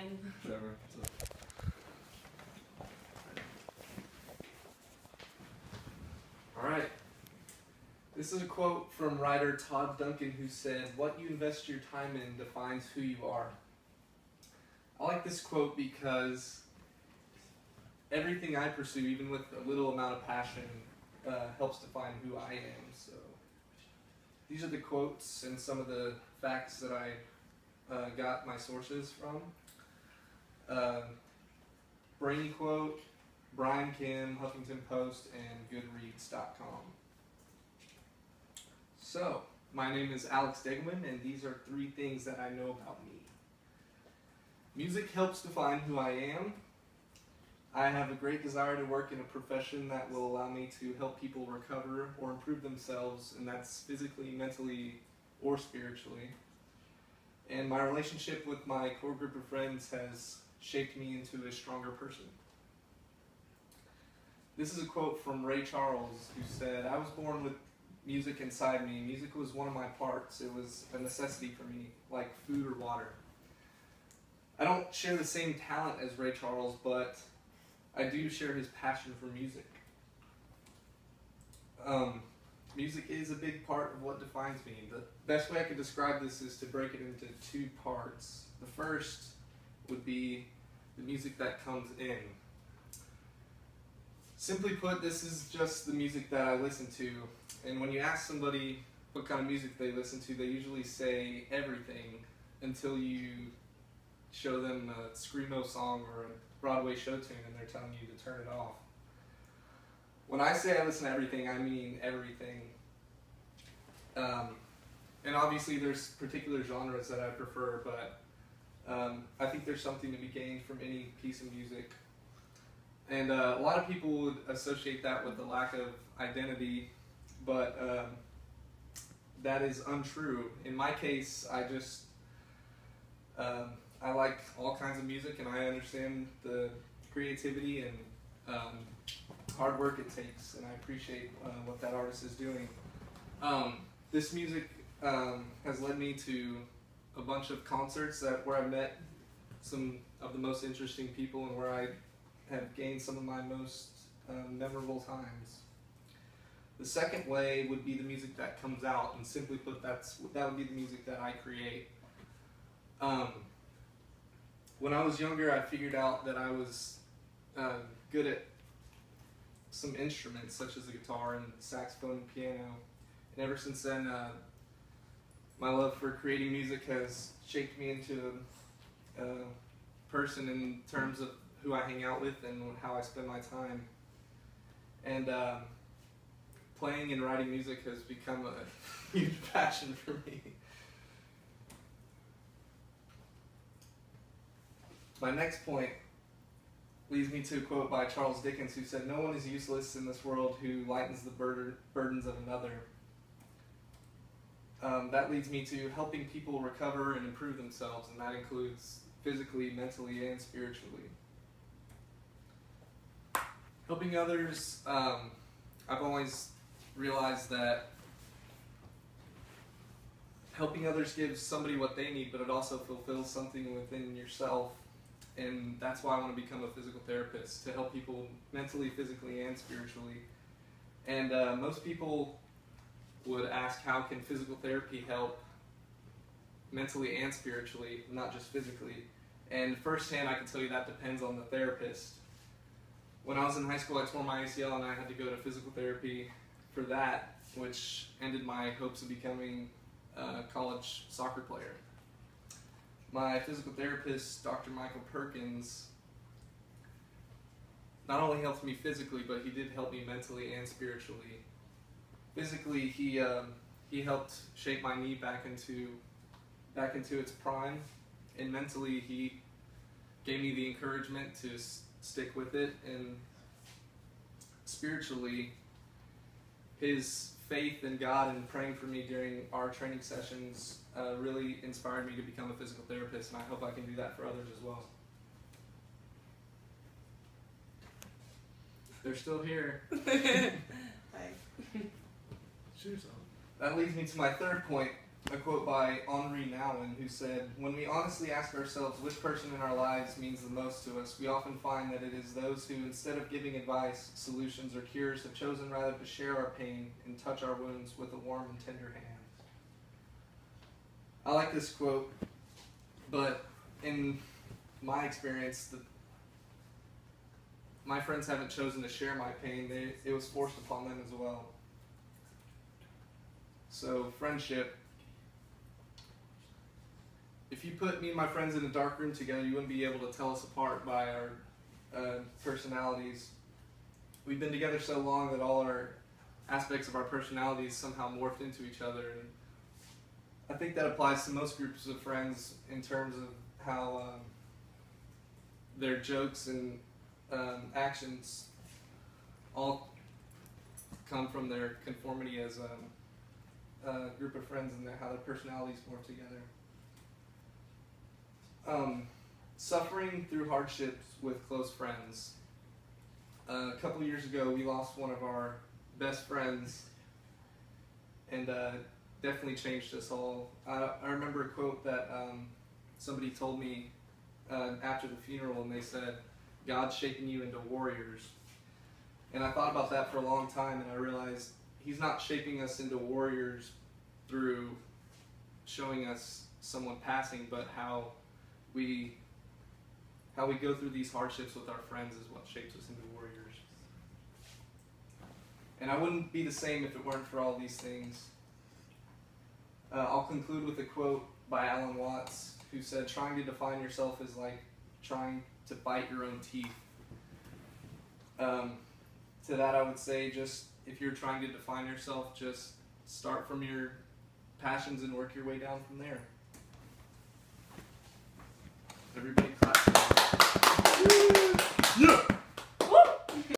fine. Whatever. All right. This is a quote from writer Todd Duncan, who said, "What you invest your time in defines who you are." I like this quote because everything I pursue, even with a little amount of passion, helps define who I am. So these are the quotes and some of the facts that I got my sources from. Brainy Quote, Brian Kim, Huffington Post, and Goodreads.com. So, my name is Alex Degelman, and these are 3 things that I know about me. Music helps define who I am. I have a great desire to work in a profession that will allow me to help people recover or improve themselves, and that's physically, mentally, or spiritually. And my relationship with my core group of friends has shaped me into a stronger person. This is a quote from Ray Charles, who said, "I was born with music inside me. Music was one of my parts. It was a necessity for me, like food or water." I don't share the same talent as Ray Charles, but I do share his passion for music. Music is a big part of what defines me. The best way I could describe this is to break it into 2 parts. The first would be the music that comes in. Simply put, this is just the music that I listen to. And when you ask somebody what kind of music they listen to, they usually say everything until you show them a Screamo song or a Broadway show tune and they're telling you to turn it off. When I say I listen to everything, I mean everything. And obviously there's particular genres that I prefer, but I think there's something to be gained from any piece of music. And a lot of people would associate that with the lack of identity, but that is untrue. In my case, I like all kinds of music, and I understand the creativity and hard work it takes, and I appreciate what that artist is doing. This music has led me to a bunch of concerts where I met some of the most interesting people and where I have gained some of my most memorable times. The second way would be the music that comes out, and simply put, that would be the music that I create. When I was younger, I figured out that I was good at some instruments such as the guitar and saxophone and piano. And ever since then, my love for creating music has shaped me into a person in terms of who I hang out with and how I spend my time. And playing and writing music has become a huge passion for me. My next point leads me to a quote by Charles Dickens, who said, "No one is useless in this world who lightens the burdens of another." That leads me to helping people recover and improve themselves, and that includes physically, mentally, and spiritually. Helping others, I've always realized that helping others gives somebody what they need, but it also fulfills something within yourself. And that's why I want to become a physical therapist, to help people mentally, physically, and spiritually. And most people would ask, how can physical therapy help mentally and spiritually, not just physically? And firsthand, I can tell you that depends on the therapist. When I was in high school, I tore my ACL and I had to go to physical therapy for that, which ended my hopes of becoming a college soccer player. My physical therapist, Dr. Michael Perkins, not only helped me physically, but he did help me mentally and spiritually. Physically, he helped shape my knee back into its prime, and mentally, he gave me the encouragement to stick with it. And spiritually, his faith in God and praying for me during our training sessions really inspired me to become a physical therapist, and I hope I can do that for others as well. They're still here. Hi. That leads me to my third point, a quote by Henri Nouwen, who said, "When we honestly ask ourselves which person in our lives means the most to us, we often find that it is those who, instead of giving advice, solutions, or cures, have chosen rather to share our pain and touch our wounds with a warm and tender hand." I like this quote, but in my experience, my friends haven't chosen to share my pain. It was forced upon them as well. So, friendship. If you put me and my friends in a dark room together, you wouldn't be able to tell us apart by our personalities. We've been together so long that all our aspects of our personalities somehow morphed into each other. And I think that applies to most groups of friends in terms of how their jokes and actions all come from their conformity as a group of friends and how their personalities morph together. Suffering through hardships with close friends. A couple years ago, we lost one of our best friends, and definitely changed us all. I remember a quote that somebody told me after the funeral, and they said, "God's shaping you into warriors." And I thought about that for a long time, and I realized He's not shaping us into warriors through showing us someone passing, but how we go through these hardships with our friends is what shapes us into warriors. And I wouldn't be the same if it weren't for all these things. I'll conclude with a quote by Alan Watts, who said, "Trying to define yourself is like trying to bite your own teeth." To that I would say, just if you're trying to define yourself, just start from your passions and work your way down from there. Everybody clap.